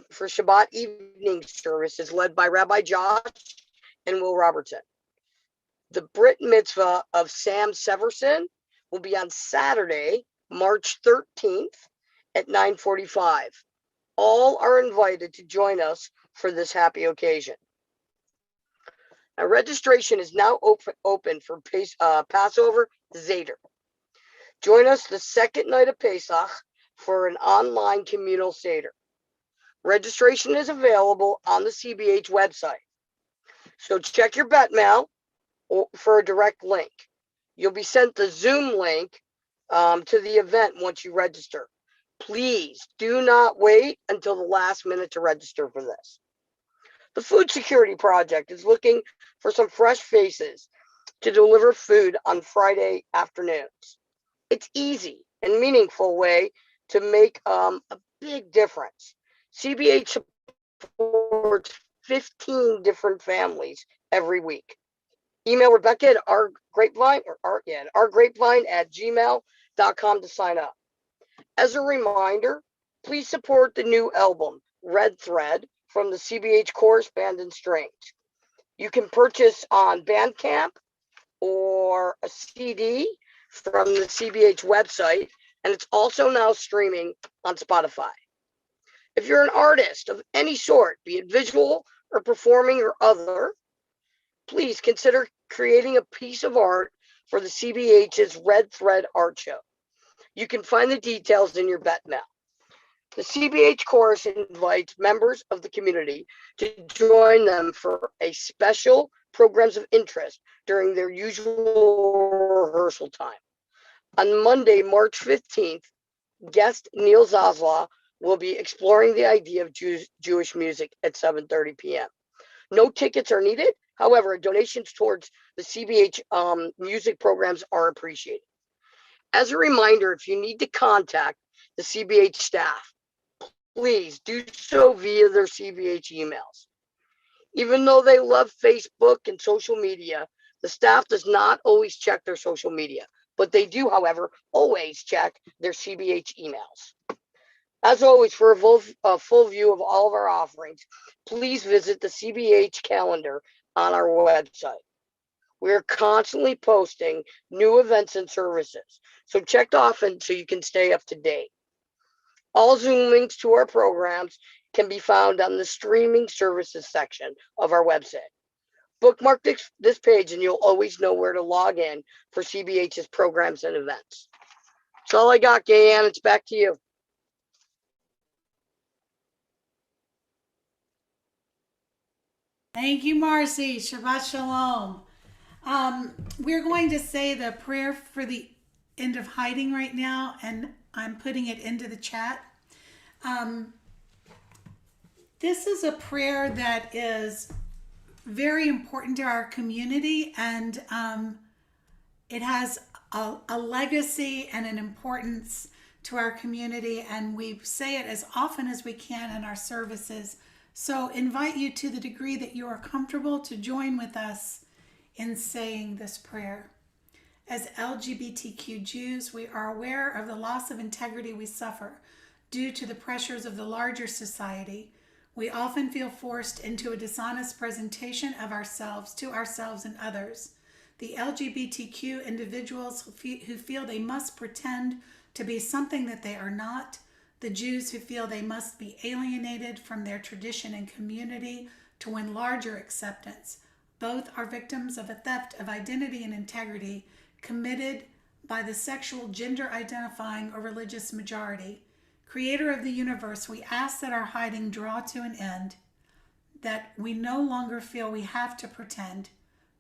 for Shabbat evening services led by Rabbi Josh and Will Robertson. The Brit Mitzvah of Sam Severson will be on Saturday, March 13th at 9:45. All are invited to join us for this happy occasion. Now, registration is now open for Passover Seder. Join us the second night of Pesach for an online communal Seder. Registration is available on the CBH website. So check your bet mail for a direct link. You'll be sent the Zoom link to the event once you register. Please do not wait until the last minute to register for this. The Food Security Project is looking for some fresh faces to deliver food on Friday afternoons. It's easy and meaningful way to make a big difference. CBH supports 15 different families every week. Email Rebecca at ourgrapevine@gmail.com to sign up. As a reminder, please support the new album, Red Thread, from the CBH Chorus Band and Strings. You can purchase on Bandcamp or a CD from the CBH website, and it's also now streaming on Spotify. If you're an artist of any sort, be it visual or performing or other, please consider creating a piece of art for the CBH's Red Thread Art Show. You can find the details in your bet mail. The CBH Chorus invites members of the community to join them for a special programs of interest during their usual rehearsal time. On Monday, March 15th, guest Neil Zasla will be exploring the idea of Jewish music at 7:30 p.m. No tickets are needed. However, donations towards the CBH music programs are appreciated. As a reminder, if you need to contact the CBH staff, please do so via their CBH emails. Even though they love Facebook and social media, the staff does not always check their social media, but they do, however, always check their CBH emails. As always, for a full view of all of our offerings, please visit the CBH calendar on our website. We are constantly posting new events and services, so check often so you can stay up to date. All Zoom links to our programs can be found on the streaming services section of our website. Bookmark this page and you'll always know where to log in for CBH's programs and events. That's all I got, Gayanne. It's back to you. Thank you, Marcy. Shabbat Shalom. We're going to say the prayer for the end of hiding right now, and I'm putting it into the chat. This is a prayer that is very important to our community, and it has a legacy and an importance to our community, and we say it as often as we can in our services. So invite you, to the degree that you are comfortable, to join with us in saying this prayer. As LGBTQ Jews, we are aware of the loss of integrity we suffer due to the pressures of the larger society. We often feel forced into a dishonest presentation of ourselves to ourselves and others. The LGBTQ individuals who feel they must pretend to be something that they are not, the Jews who feel they must be alienated from their tradition and community to win larger acceptance. Both are victims of a theft of identity and integrity committed by the sexual, gender-identifying, or religious majority. Creator of the universe, we ask that our hiding draw to an end, that we no longer feel we have to pretend,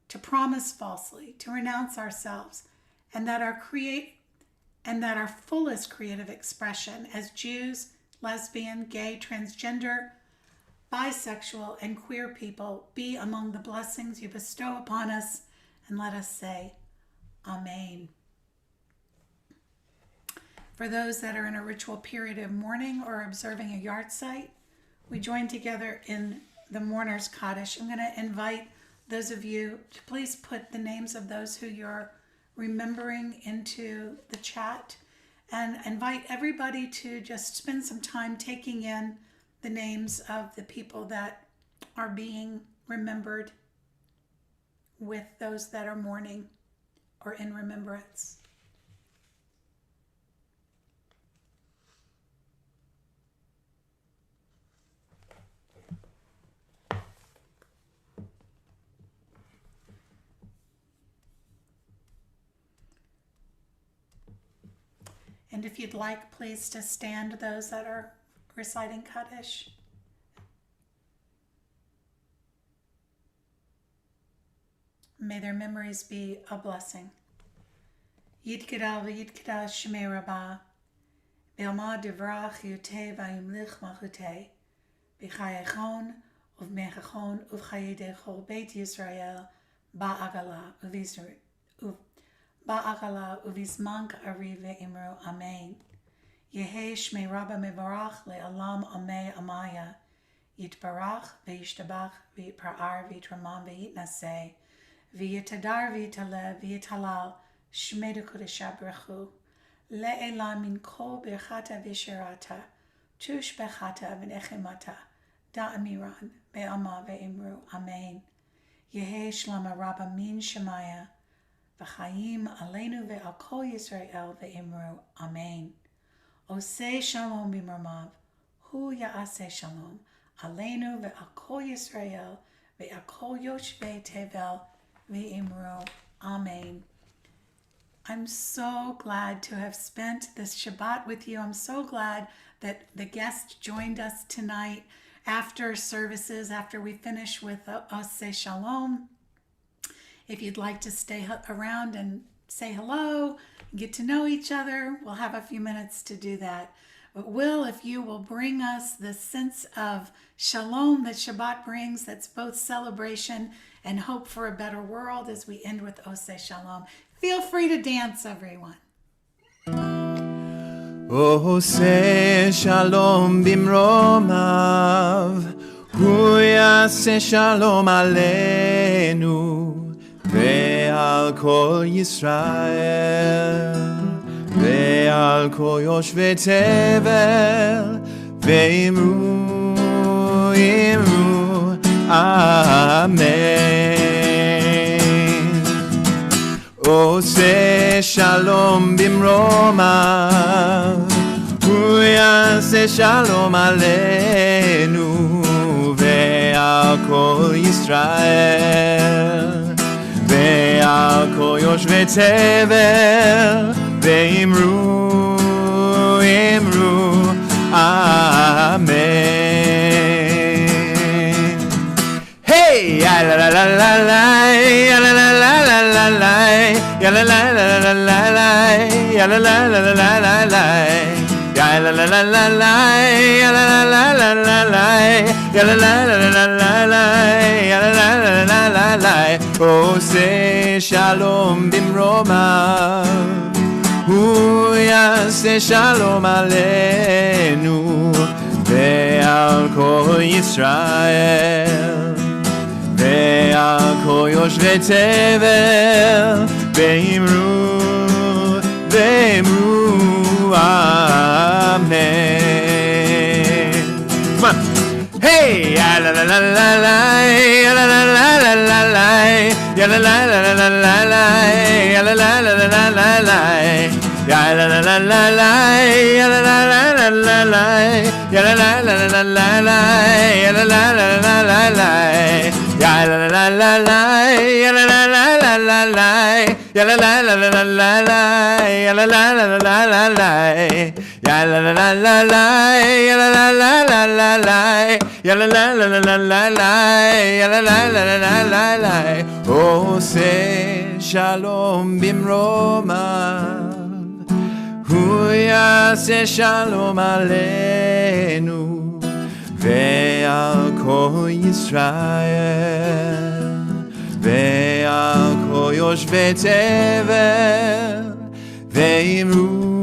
to promise falsely, to renounce ourselves, and that our fullest creative expression as Jews, lesbian, gay, transgender, bisexual, and queer people be among the blessings you bestow upon us, and let us say, Amen. For those that are in a ritual period of mourning or observing a yard site, we join together in the mourner's Kaddish. I'm going to invite those of you to please put the names of those who you're remembering into the chat, and invite everybody to just spend some time taking in the names of the people that are being remembered with those that are mourning or in remembrance. And if you'd like, please to stand, those that are reciting Kaddish. May their memories be a blessing. Yitkedal v'yitkeda shmei rabbah, v'yalma divrach yutei v'yimlich malchutei, v'chayechon uv'mechachon uv'chayedei chol beit Yisrael ba'agala uv'izman ka'ari ve'imru amen. Yehi shmei rabba mevarach le'alam amei amaya, yitbarach ve'yishtabach ve'yitpar'ar ve'yitramam ve'yitnaseh, v'yitadar v'yitalev v'yitalal shmei d'kodesha brechu, le'ela min kol birchata v'shirata, tush bechata v'nechemata, da'amiran ve'ama ve'imru amen. Yehi shlama rabba min shemaya, v'chaim aleinu ve'al kol Yisrael ve'imru amen. Oseh shalom b'mramav, hu ya'aseh shalom, aleinu ve'al kol Yisrael ve'al kol yoshvei tevel ve'imru amen. I'm so glad to have spent this Shabbat with you. I'm so glad that the guests joined us tonight after services, after we finish with Oseh Shalom. If you'd like to stay around and say hello, get to know each other, we'll have a few minutes to do that. But Will, if you will bring us the sense of shalom that Shabbat brings, that's both celebration and hope for a better world, as we end with Oseh Shalom. Feel free to dance, everyone. Oseh shalom bimromav, hu yaseh shalom aleinu ve'al kol Yisrael ועל כל יושבי תבל ואמרו אמן. עושה שלום במרומיו, הוא יעשה שלום עלינו ועל כל ישראל ועל כל יושבי תבל ואמרו אמן. Hey, la la la la la, la la la la la la, la la la la la la la, la la la la la la la, la la la la la la, la la la la la la, la la la la la la la, la la la la la. עושה שלום במרומיו, הוא יעשה שלום עלינו ועל כל ישראל ועל כל יושבי תבל ואמרו אמן. Come on. Hey, la la la la la, la la la la la la, la la la la la la la, la la la la la la la. La la la la la la, la la la la la la, la la la la la la la, la la la la la la. La la la la la, la la la la la la, la la la la la la la, la la la la la la la. La la la la la la, la la la la la la, la la la la la la la, la la la la la la. עושה שלום במרומיו, הוא יעשה שלום עלינו ועל כל ישראל ועל כל יושבי תבל ואמרו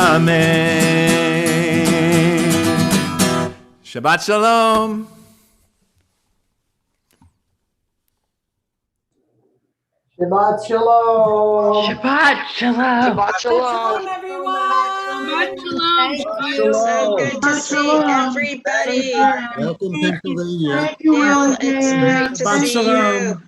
אמן. Shabbat Shalom. Shabbat shalom. Shabbat shalom. Shabbat shalom. everyone. So good to see everybody. Welcome, Pennsylvania. It's great to see you.